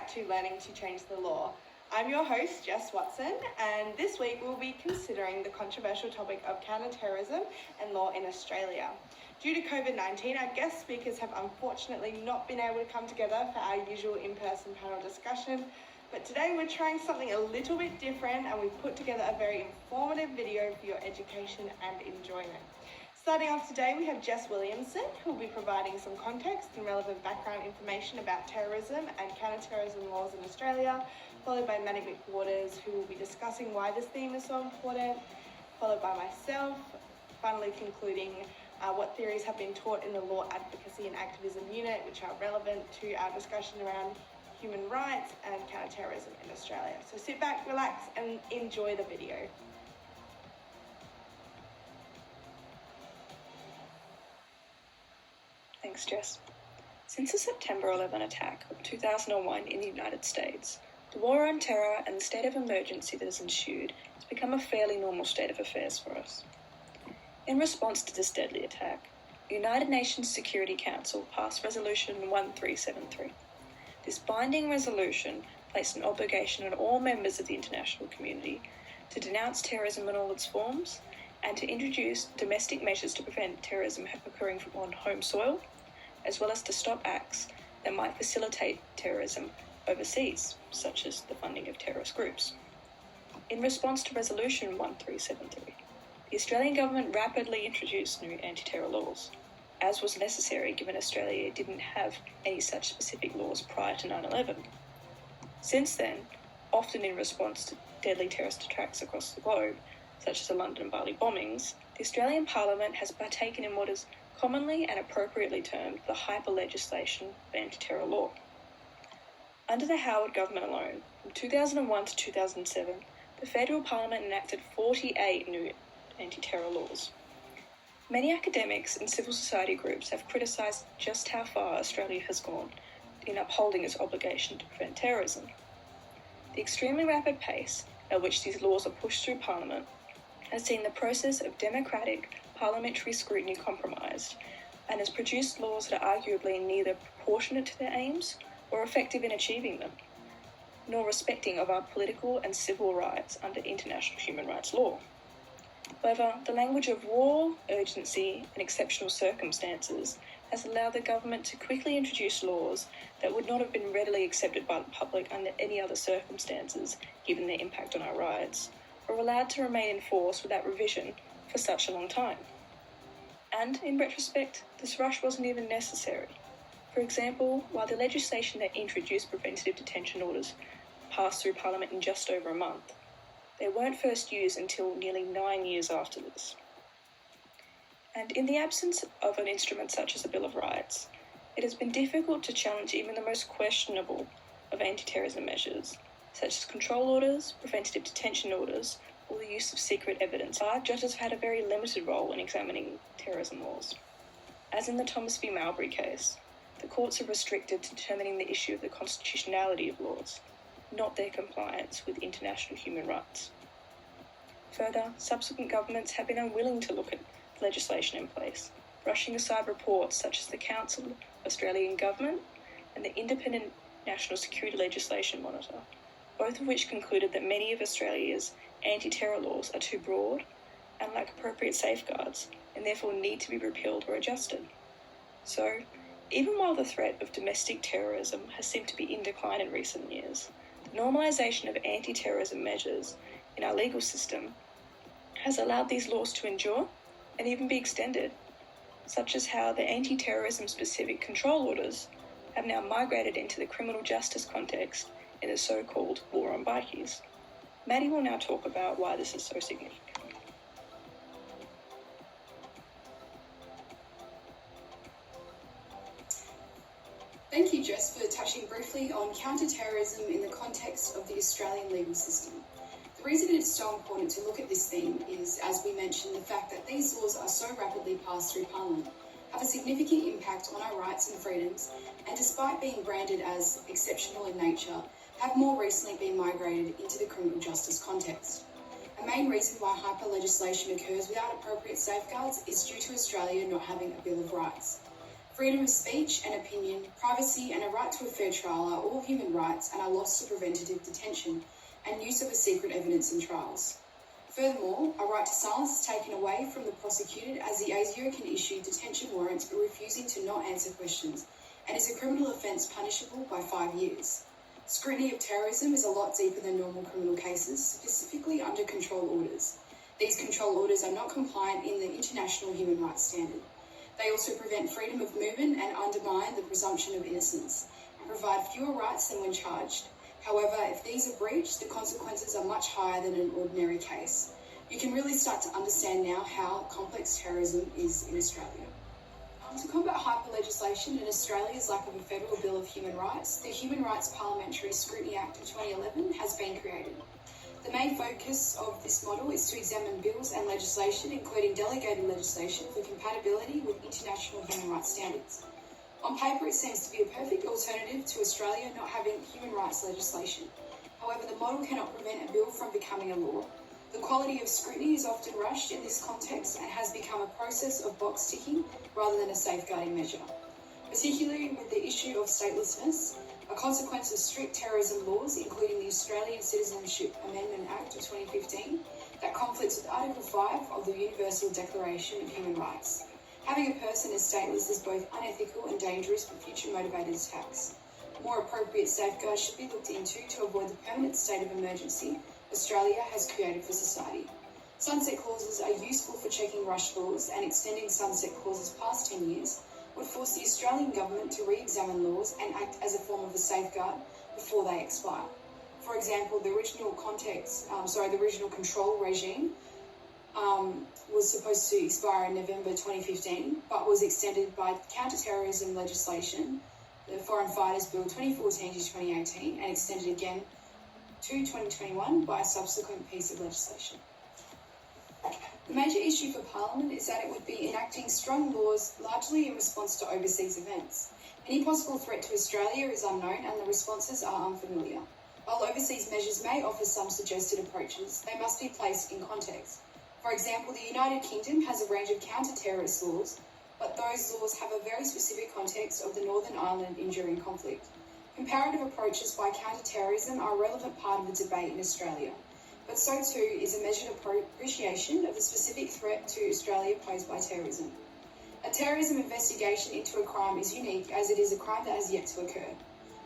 back to Learning to Change the Law. I'm your host, Jess Watson, and this week we'll be considering the controversial topic of counter-terrorism and law in Australia. Due to COVID-19, our guest speakers have unfortunately not been able to come together for our usual in-person panel discussion, but today we're trying something a little bit different, and we've put together a very informative video for your education and enjoyment. Starting off today, we have Jess Williamson, who will be providing some context and relevant background information about terrorism and counter-terrorism laws in Australia, followed by Maddie McWaters, who will be discussing why this theme is so important, followed by myself, finally concluding what theories have been taught in the Law Advocacy and Activism Unit, which are relevant to our discussion around human rights and counter-terrorism in Australia. So sit back, relax, and enjoy the video. Thanks, Jess. Since the September 11 attack of 2001 in the United States, the war on terror and the state of emergency that has ensued has become a fairly normal state of affairs for us. In response to this deadly attack, the United Nations Security Council passed Resolution 1373. This binding resolution placed an obligation on all members of the international community to denounce terrorism in all its forms and to introduce domestic measures to prevent terrorism occurring on home soil, as well as to stop acts that might facilitate terrorism overseas, such as the funding of terrorist groups. In response to Resolution 1373, the Australian government rapidly introduced new anti-terror laws, as was necessary given Australia didn't have any such specific laws prior to 9/11. Since then, often in response to deadly terrorist attacks across the globe, such as the London and Bali bombings, the Australian Parliament has partaken in what is commonly and appropriately termed the hyper-legislation of anti-terror law. Under the Howard government alone, from 2001 to 2007, the Federal Parliament enacted 48 new anti-terror laws. Many academics and civil society groups have criticised just how far Australia has gone in upholding its obligation to prevent terrorism. The extremely rapid pace at which these laws are pushed through Parliament has seen the process of democratic parliamentary scrutiny compromised and has produced laws that are arguably neither proportionate to their aims or effective in achieving them, nor respecting of our political and civil rights under international human rights law. However, the language of war, urgency, and exceptional circumstances has allowed the government to quickly introduce laws that would not have been readily accepted by the public under any other circumstances, given their impact on our rights, or allowed to remain in force without revision for such a long time. And, in retrospect, this rush wasn't even necessary. For example, while the legislation that introduced preventative detention orders passed through Parliament in just over a month, they weren't first used until nearly 9 years after this. And in the absence of an instrument such as the Bill of Rights, it has been difficult to challenge even the most questionable of anti-terrorism measures, such as control orders, preventative detention orders, or the use of secret evidence. Our judges have had a very limited role in examining terrorism laws. As in the Thomas v. Marbury case, the courts are restricted to determining the issue of the constitutionality of laws, not their compliance with international human rights. Further, subsequent governments have been unwilling to look at legislation in place, brushing aside reports such as the Council of Australian Government and the Independent National Security Legislation Monitor, both of which concluded that many of Australia's anti-terror laws are too broad and lack appropriate safeguards, and therefore need to be repealed or adjusted. So, even while the threat of domestic terrorism has seemed to be in decline in recent years, the normalisation of anti-terrorism measures in our legal system has allowed these laws to endure and even be extended, such as how the anti-terrorism specific control orders have now migrated into the criminal justice context in the so-called war on bikies. Maddie will now talk about why this is so significant. Thank you, Jess, for touching briefly on counter-terrorism in the context of the Australian legal system. The reason it is so important to look at this theme is, as we mentioned, the fact that these laws are so rapidly passed through Parliament, have a significant impact on our rights and freedoms, and despite being branded as exceptional in nature, have more recently been migrated into the criminal justice context. A main reason why hyper-legislation occurs without appropriate safeguards is due to Australia not having a Bill of Rights. Freedom of speech and opinion, privacy and a right to a fair trial are all human rights and are lost to preventative detention and use of a secret evidence in trials. Furthermore, a right to silence is taken away from the prosecuted as the ASIO can issue detention warrants for refusing to not answer questions and is a criminal offence punishable by 5 years. Scrutiny of terrorism is a lot deeper than normal criminal cases, specifically under control orders. These control orders are not compliant in the international human rights standard. They also prevent freedom of movement and undermine the presumption of innocence, and provide fewer rights than when charged. However, if these are breached, the consequences are much higher than an ordinary case. You can really start to understand now how complex terrorism is in Australia. To combat hyper-legislation and Australia's lack of a federal bill of human rights, the Human Rights Parliamentary Scrutiny Act of 2011 has been created. The main focus of this model is to examine bills and legislation, including delegated legislation, for compatibility with international human rights standards. On paper, it seems to be a perfect alternative to Australia not having human rights legislation. However, the model cannot prevent a bill from becoming a law. The quality of scrutiny is often rushed in this context and has become a process of box ticking rather than a safeguarding measure. Particularly with the issue of statelessness, a consequence of strict terrorism laws, including the Australian Citizenship Amendment Act of 2015, that conflicts with Article 5 of the Universal Declaration of Human Rights. Having a person as stateless is both unethical and dangerous for future motivated attacks. More appropriate safeguards should be looked into to avoid the permanent state of emergency Australia has created for society. Sunset clauses are useful for checking rush laws, and extending sunset clauses past 10 years would force the Australian government to re-examine laws and act as a form of a safeguard before they expire. For example, the original control regime was supposed to expire in November 2015, but was extended by counter-terrorism legislation, the Foreign Fighters Bill 2014 to 2018, and extended again to 2021 by a subsequent piece of legislation. The major issue for Parliament is that it would be enacting strong laws largely in response to overseas events. Any possible threat to Australia is unknown and the responses are unfamiliar. While overseas measures may offer some suggested approaches, they must be placed in context. For example, the United Kingdom has a range of counter-terrorist laws, but those laws have a very specific context of the Northern Ireland enduring conflict. Comparative approaches by counter-terrorism are a relevant part of the debate in Australia, but so too is a measured appreciation of the specific threat to Australia posed by terrorism. A terrorism investigation into a crime is unique as it is a crime that has yet to occur.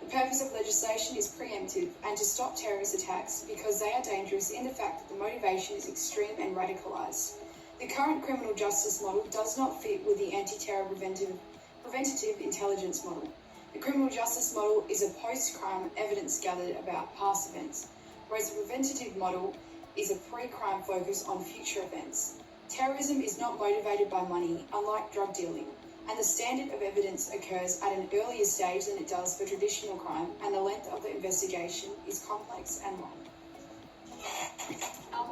The purpose of legislation is preemptive and to stop terrorist attacks because they are dangerous in the fact that the motivation is extreme and radicalised. The current criminal justice model does not fit with the anti-terror preventative intelligence model. The criminal justice model is a post-crime evidence gathered about past events, whereas the preventative model is a pre-crime focus on future events. Terrorism is not motivated by money, unlike drug dealing, and the standard of evidence occurs at an earlier stage than it does for traditional crime, and the length of the investigation is complex and long.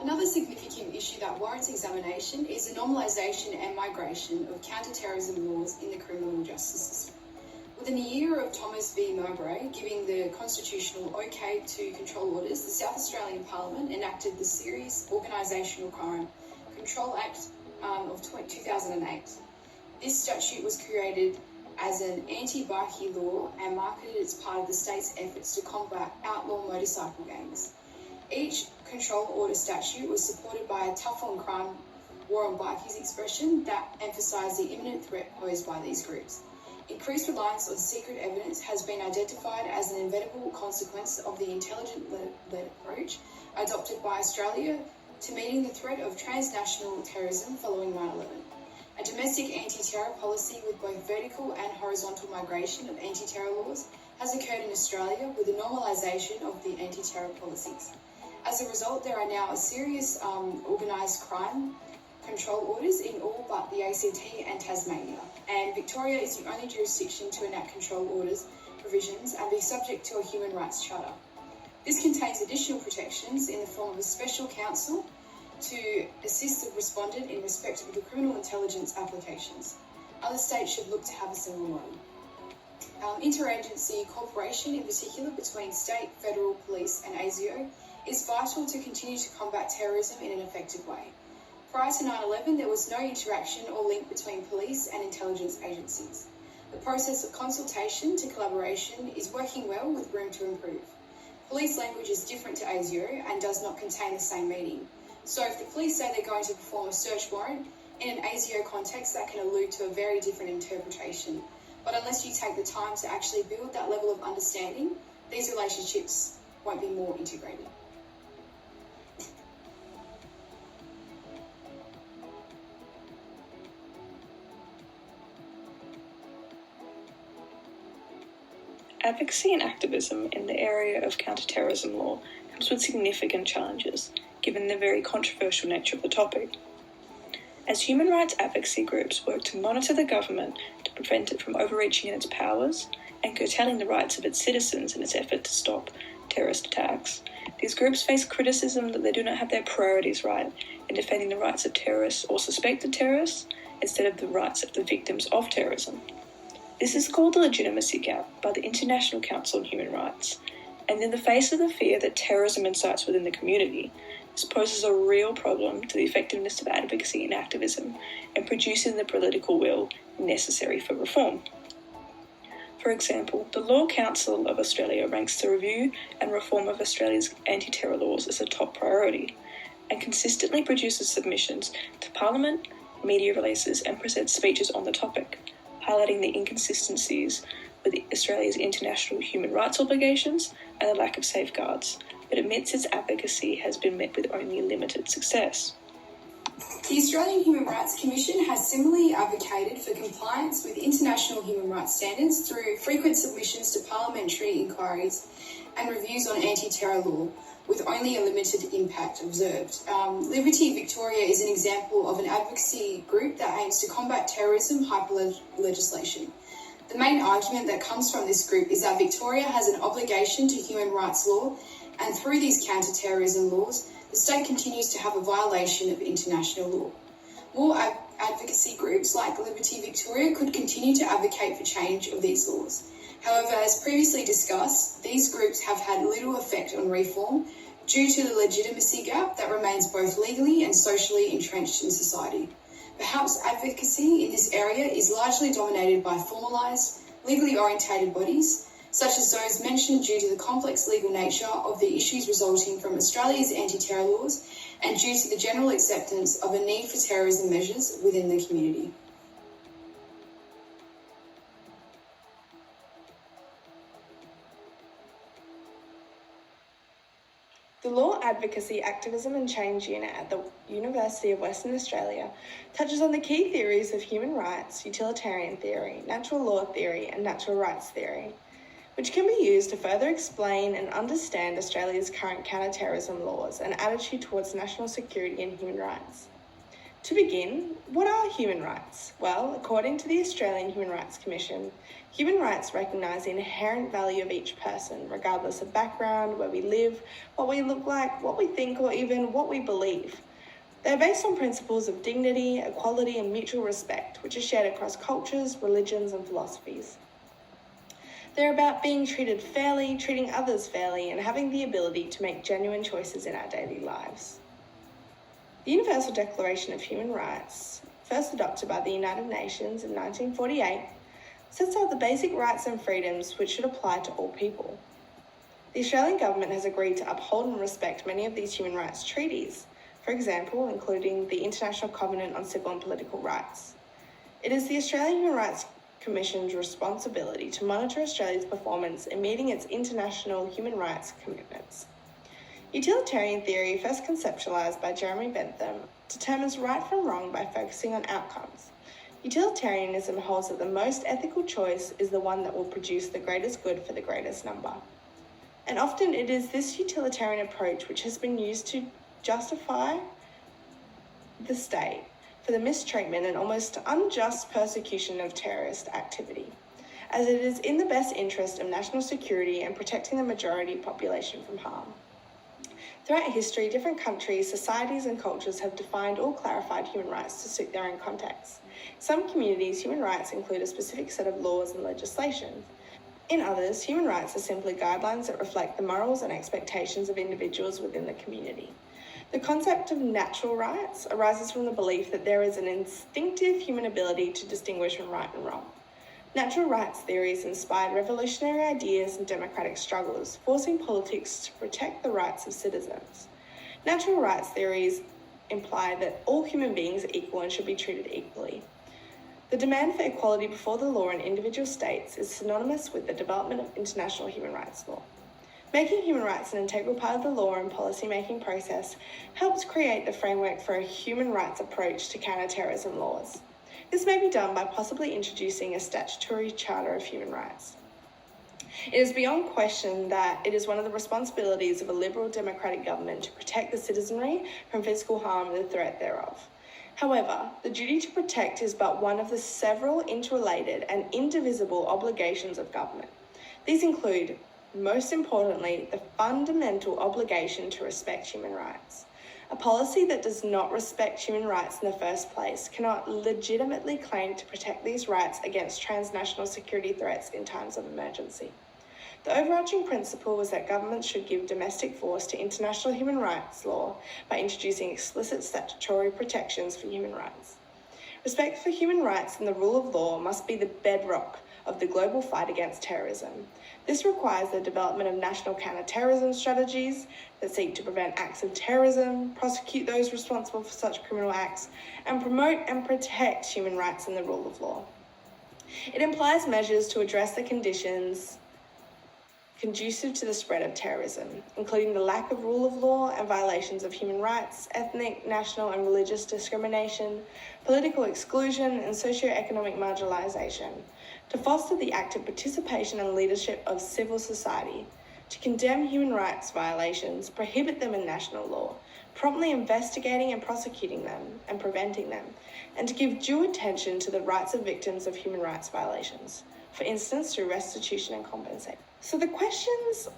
Another significant issue that warrants examination is the normalisation and migration of counter-terrorism laws in the criminal justice system. Within a year of Thomas v Mowbray giving the constitutional okay to control orders, the South Australian Parliament enacted the Serious Organisational Crime Control Act of 2008. This statute was created as an anti-bikie law and marketed as part of the state's efforts to combat outlaw motorcycle gangs. Each control order statute was supported by a tough on crime, war on bikies expression that emphasised the imminent threat posed by these groups. Increased reliance on secret evidence has been identified as an inevitable consequence of the intelligence-led approach adopted by Australia to meeting the threat of transnational terrorism following 9/11. A domestic anti-terror policy with both vertical and horizontal migration of anti-terror laws has occurred in Australia with the normalisation of the anti-terror policies. As a result, there are now a serious organised crime control orders in all but the ACT and Tasmania, and Victoria is the only jurisdiction to enact control orders provisions and be subject to a human rights charter. This contains additional protections in the form of a special counsel to assist the respondent in respect of the criminal intelligence applications. Other states should look to have a similar model. Interagency cooperation, in particular between state, federal, police and ASIO, is vital to continue to combat terrorism in an effective way. Prior to 9/11, there was no interaction or link between police and intelligence agencies. The process of consultation to collaboration is working well with room to improve. Police language is different to ASIO and does not contain the same meaning. So if the police say they're going to perform a search warrant, in an ASIO context that can allude to a very different interpretation. But unless you take the time to actually build that level of understanding, these relationships won't be more integrated. Advocacy and activism in the area of counter-terrorism law comes with significant challenges, given the very controversial nature of the topic. As human rights advocacy groups work to monitor the government to prevent it from overreaching in its powers and curtailing the rights of its citizens in its effort to stop terrorist attacks, these groups face criticism that they do not have their priorities right in defending the rights of terrorists or suspected terrorists instead of the rights of the victims of terrorism. This is called the legitimacy gap by the International Council on Human Rights, and in the face of the fear that terrorism incites within the community, this poses a real problem to the effectiveness of advocacy and activism and producing the political will necessary for reform. For example, the Law Council of Australia ranks the review and reform of Australia's anti-terror laws as a top priority and consistently produces submissions to Parliament, media releases and presents speeches on the topic, highlighting the inconsistencies with Australia's international human rights obligations and the lack of safeguards, but admits its advocacy has been met with only limited success. The Australian Human Rights Commission has similarly advocated for compliance with international human rights standards through frequent submissions to parliamentary inquiries and reviews on anti-terror law, with only a limited impact observed. Liberty Victoria is an example of an advocacy group that aims to combat terrorism hyper-legislation. The main argument that comes from this group is that Victoria has an obligation to human rights law, and through these counter-terrorism laws, the state continues to have a violation of international law. More advocacy groups like Liberty Victoria could continue to advocate for change of these laws. However, as previously discussed, these groups have had little effect on reform due to the legitimacy gap that remains both legally and socially entrenched in society. Perhaps advocacy in this area is largely dominated by formalised, legally orientated bodies, such as those mentioned due to the complex legal nature of the issues resulting from Australia's anti-terror laws and due to the general acceptance of a need for terrorism measures within the community. The Law Advocacy, Activism and Change Unit at the University of Western Australia touches on the key theories of human rights, utilitarian theory, natural law theory and natural rights theory, which can be used to further explain and understand Australia's current counter-terrorism laws and attitude towards national security and human rights. To begin, what are human rights? Well, according to the Australian Human Rights Commission, human rights recognise the inherent value of each person, regardless of background, where we live, what we look like, what we think, or even what we believe. They are based on principles of dignity, equality, and mutual respect, which are shared across cultures, religions, and philosophies. They're about being treated fairly, treating others fairly, and having the ability to make genuine choices in our daily lives. The Universal Declaration of Human Rights, first adopted by the United Nations in 1948, sets out the basic rights and freedoms which should apply to all people. The Australian Government has agreed to uphold and respect many of these human rights treaties, for example, including the International Covenant on Civil and Political Rights. It is the Australian Human Rights Commission's responsibility to monitor Australia's performance in meeting its international human rights commitments. Utilitarian theory, first conceptualised by Jeremy Bentham, determines right from wrong by focusing on outcomes. Utilitarianism holds that the most ethical choice is the one that will produce the greatest good for the greatest number. And often it is this utilitarian approach which has been used to justify the state for the mistreatment and almost unjust persecution of terrorist activity, as it is in the best interest of national security and protecting the majority population from harm. Throughout history, different countries, societies and cultures have defined or clarified human rights to suit their own contexts. In some communities, human rights include a specific set of laws and legislation. In others, human rights are simply guidelines that reflect the morals and expectations of individuals within the community. The concept of natural rights arises from the belief that there is an instinctive human ability to distinguish right and wrong. Natural rights theories inspired revolutionary ideas and democratic struggles, forcing politics to protect the rights of citizens. Natural rights theories imply that all human beings are equal and should be treated equally. The demand for equality before the law in individual states is synonymous with the development of international human rights law. Making human rights an integral part of the law and policy-making process helps create the framework for a human rights approach to counter-terrorism laws. This may be done by possibly introducing a statutory charter of human rights. It is beyond question that it is one of the responsibilities of a liberal democratic government to protect the citizenry from physical harm and the threat thereof. However, the duty to protect is but one of the several interrelated and indivisible obligations of government. These include, most importantly, the fundamental obligation to respect human rights. A policy that does not respect human rights in the first place cannot legitimately claim to protect these rights against transnational security threats in times of emergency. The overarching principle was that governments should give domestic force to international human rights law by introducing explicit statutory protections for human rights. Respect for human rights and the rule of law must be the bedrock of the global fight against terrorism. This requires the development of national counter-terrorism strategies that seek to prevent acts of terrorism, prosecute those responsible for such criminal acts, and promote and protect human rights and the rule of law. It implies measures to address the conditions conducive to the spread of terrorism, including the lack of rule of law and violations of human rights, ethnic, national and religious discrimination, political exclusion and socio-economic marginalisation, to foster the active participation and leadership of civil society, to condemn human rights violations, prohibit them in national law, promptly investigating and prosecuting them and preventing them, and to give due attention to the rights of victims of human rights violations, for instance through restitution and compensation. So the questions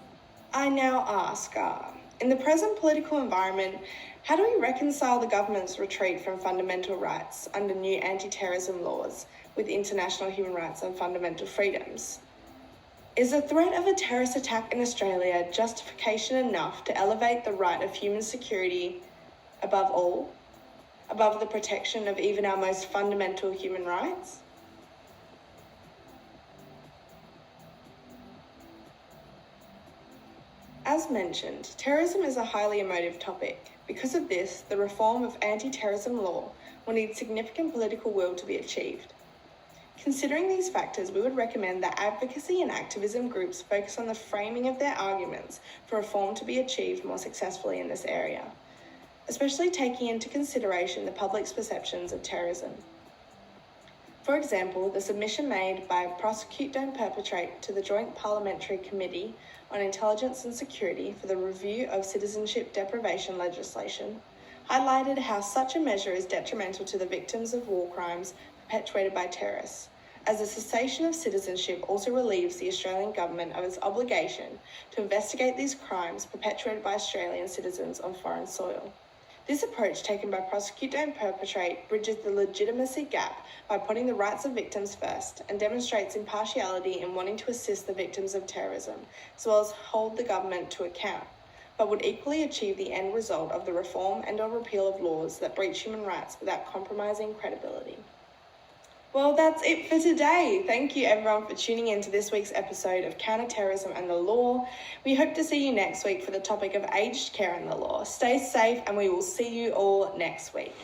I now ask are, in the present political environment, how do we reconcile the government's retreat from fundamental rights under new anti-terrorism laws with international human rights and fundamental freedoms? Is the threat of a terrorist attack in Australia justification enough to elevate the right of human security above all, above the protection of even our most fundamental human rights? As mentioned, terrorism is a highly emotive topic. Because of this, the reform of anti-terrorism law will need significant political will to be achieved. Considering these factors, we would recommend that advocacy and activism groups focus on the framing of their arguments for reform to be achieved more successfully in this area, especially taking into consideration the public's perceptions of terrorism. For example, the submission made by Prosecute Don't Perpetrate to the Joint Parliamentary Committee on Intelligence and Security for the review of citizenship deprivation legislation highlighted how such a measure is detrimental to the victims of war crimes perpetuated by terrorists, as the cessation of citizenship also relieves the Australian government of its obligation to investigate these crimes perpetuated by Australian citizens on foreign soil. This approach taken by Prosecute Don't Perpetrate bridges the legitimacy gap by putting the rights of victims first and demonstrates impartiality in wanting to assist the victims of terrorism, as well as hold the government to account, but would equally achieve the end result of the reform and/or repeal of laws that breach human rights without compromising credibility. Well, that's it for today. Thank you everyone for tuning in to this week's episode of Counter-Terrorism and the Law. We hope to see you next week for the topic of aged care and the law. Stay safe and we will see you all next week.